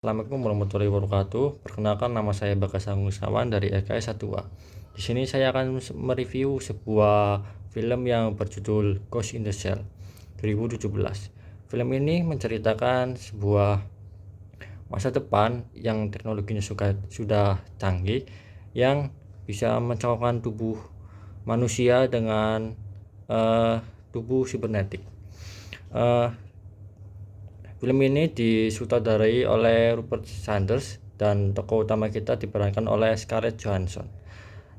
Assalamualaikum warahmatullahi wabarakatuh. Perkenalkan, nama saya Bagas Agung Gunawan dari LKS 1A. Di sini saya akan mereview sebuah film yang berjudul Ghost in the Shell 2017. Film ini menceritakan sebuah masa depan yang teknologinya sudah canggih, yang bisa mencocokkan tubuh manusia dengan tubuh sibernetik. Film ini disutradarai oleh Rupert Sanders dan tokoh utama kita diperankan oleh Scarlett Johansson.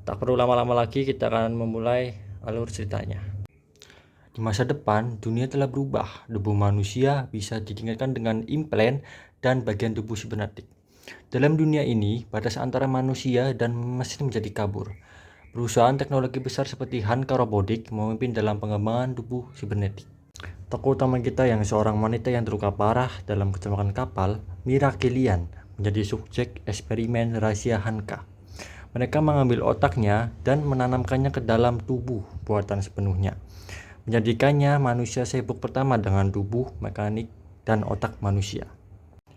Tak perlu lama-lama lagi, kita akan memulai alur ceritanya. Di masa depan, dunia telah berubah. Tubuh manusia bisa ditingkatkan dengan implan dan bagian tubuh sibernetik. Dalam dunia ini, batas antara manusia dan mesin menjadi kabur. Perusahaan teknologi besar seperti Hanka Robotics memimpin dalam pengembangan tubuh sibernetik. Tokoh utama kita yang seorang wanita yang terluka parah dalam kecelakaan kapal, Mira Gillian, menjadi subjek eksperimen rahasia Hanka. Mereka mengambil otaknya dan menanamkannya ke dalam tubuh buatan sepenuhnya, menjadikannya manusia cyborg pertama dengan tubuh mekanik dan otak manusia.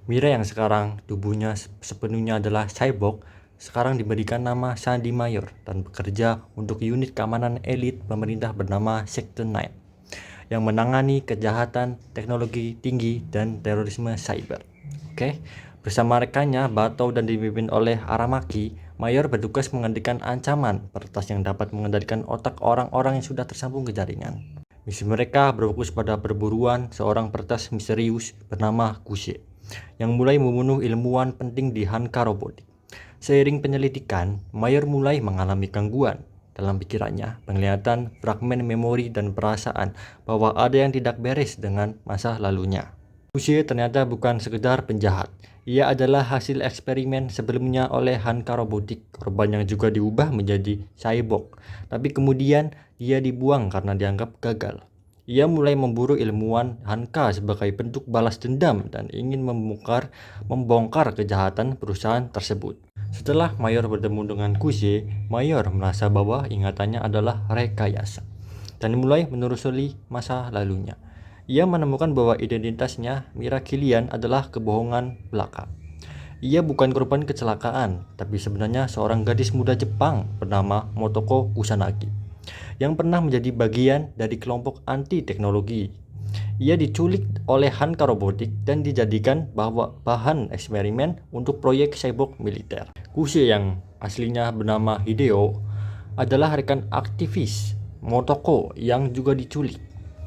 Mira yang sekarang tubuhnya sepenuhnya adalah cyborg, sekarang diberikan nama Sandy Mayor dan bekerja untuk unit keamanan elit pemerintah bernama Sector 9 yang menangani kejahatan teknologi tinggi dan terorisme cyber. Bersama rekannya Batou dan dipimpin oleh Aramaki, Mayor bertugas menghentikan ancaman peretas yang dapat mengendalikan otak orang-orang yang sudah tersambung ke jaringan. Misi mereka berfokus pada perburuan seorang peretas misterius bernama Kuse yang mulai membunuh ilmuwan penting di Hanka Robotics. Seiring penyelidikan, Mayor mulai mengalami gangguan dalam pikirannya, penglihatan, fragmen memori, dan perasaan bahwa ada yang tidak beres dengan masa lalunya. Kuse ternyata bukan sekedar penjahat. Ia adalah hasil eksperimen sebelumnya oleh Hanka Robotics, korban yang juga diubah menjadi cyborg. Tapi kemudian dia dibuang karena dianggap gagal. Ia mulai memburu ilmuwan Hanka sebagai bentuk balas dendam dan ingin membongkar kejahatan perusahaan tersebut. Setelah Mayor bertemu dengan Kuse, Mayor merasa bahwa ingatannya adalah rekayasa dan mulai menelusuri masa lalunya. Ia menemukan bahwa identitasnya, Mira Gillian, adalah kebohongan belaka. Ia bukan korban kecelakaan, tapi sebenarnya seorang gadis muda Jepang bernama Motoko Kusanagi yang pernah menjadi bagian dari kelompok anti teknologi. Ia diculik oleh Hanka Robotics dan dijadikan bahan eksperimen untuk proyek cyborg militer. Kuse yang aslinya bernama Hideo adalah rekan aktivis Motoko yang juga diculik.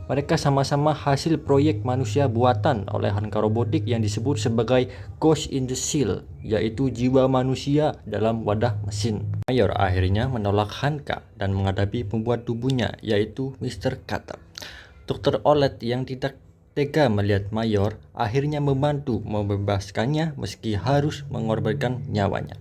Mereka sama-sama hasil proyek manusia buatan oleh Hanka Robotics yang disebut sebagai Ghost in the Shell, yaitu jiwa manusia dalam wadah mesin. Mayor akhirnya menolak Hanka dan menghadapi pembuat tubuhnya, yaitu Mr. Carter. Dr. Olet yang tidak tega melihat Mayor akhirnya membantu membebaskannya meski harus mengorbankan nyawanya.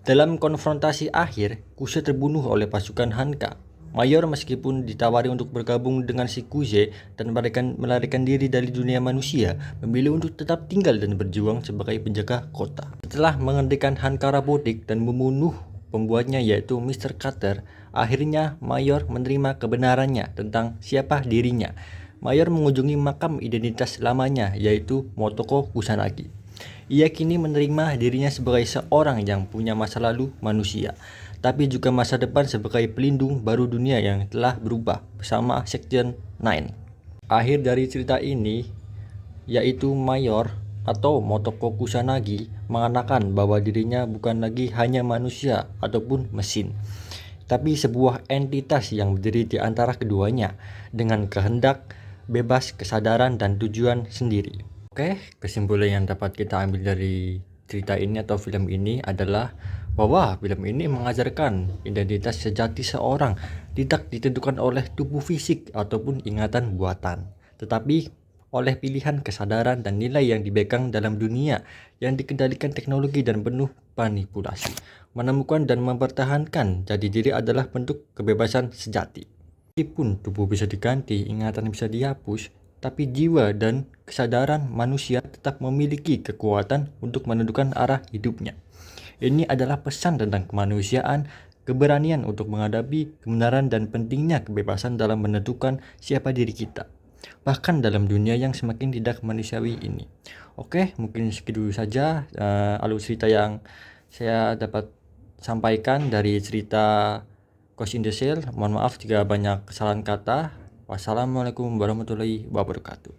Dalam konfrontasi akhir, Kuse terbunuh oleh pasukan Hanka. Mayor meskipun ditawari untuk bergabung dengan si Kuse dan melarikan diri dari dunia manusia, memilih untuk tetap tinggal dan berjuang sebagai penjaga kota. Setelah menghentikan Hanka Robotics dan membunuh pembuatnya yaitu Mr. Carter, akhirnya Mayor menerima kebenarannya tentang siapa dirinya. Mayor mengunjungi makam identitas lamanya yaitu Motoko Kusanagi. Ia kini menerima dirinya sebagai seorang yang punya masa lalu manusia, tapi juga masa depan sebagai pelindung baru dunia yang telah berubah bersama Section 9. Akhir dari cerita ini yaitu Mayor atau Motoko Kusanagi mengatakan bahwa dirinya bukan lagi hanya manusia ataupun mesin, tapi sebuah entitas yang berdiri di antara keduanya dengan kehendak, bebas, kesadaran, dan tujuan sendiri. Kesimpulan yang dapat kita ambil dari cerita ini atau film ini adalah bahwa film ini mengajarkan identitas sejati seorang tidak ditentukan oleh tubuh fisik ataupun ingatan buatan, tetapi oleh pilihan, kesadaran, dan nilai yang dipegang dalam dunia yang dikendalikan teknologi dan penuh manipulasi. Menemukan dan mempertahankan jati diri adalah bentuk kebebasan sejati. Meskipun tubuh bisa diganti, ingatan bisa dihapus, tapi jiwa dan kesadaran manusia tetap memiliki kekuatan untuk menentukan arah hidupnya. Ini adalah pesan tentang kemanusiaan, keberanian untuk menghadapi kebenaran, dan pentingnya kebebasan dalam menentukan siapa diri kita. bahkan dalam dunia yang semakin tidak manusiawi ini. Oke, mungkin segitu saja alur cerita yang saya dapat sampaikan dari cerita Ghost in the Shell. Mohon maaf jika banyak kesalahan kata. Wassalamualaikum warahmatullahi wabarakatuh.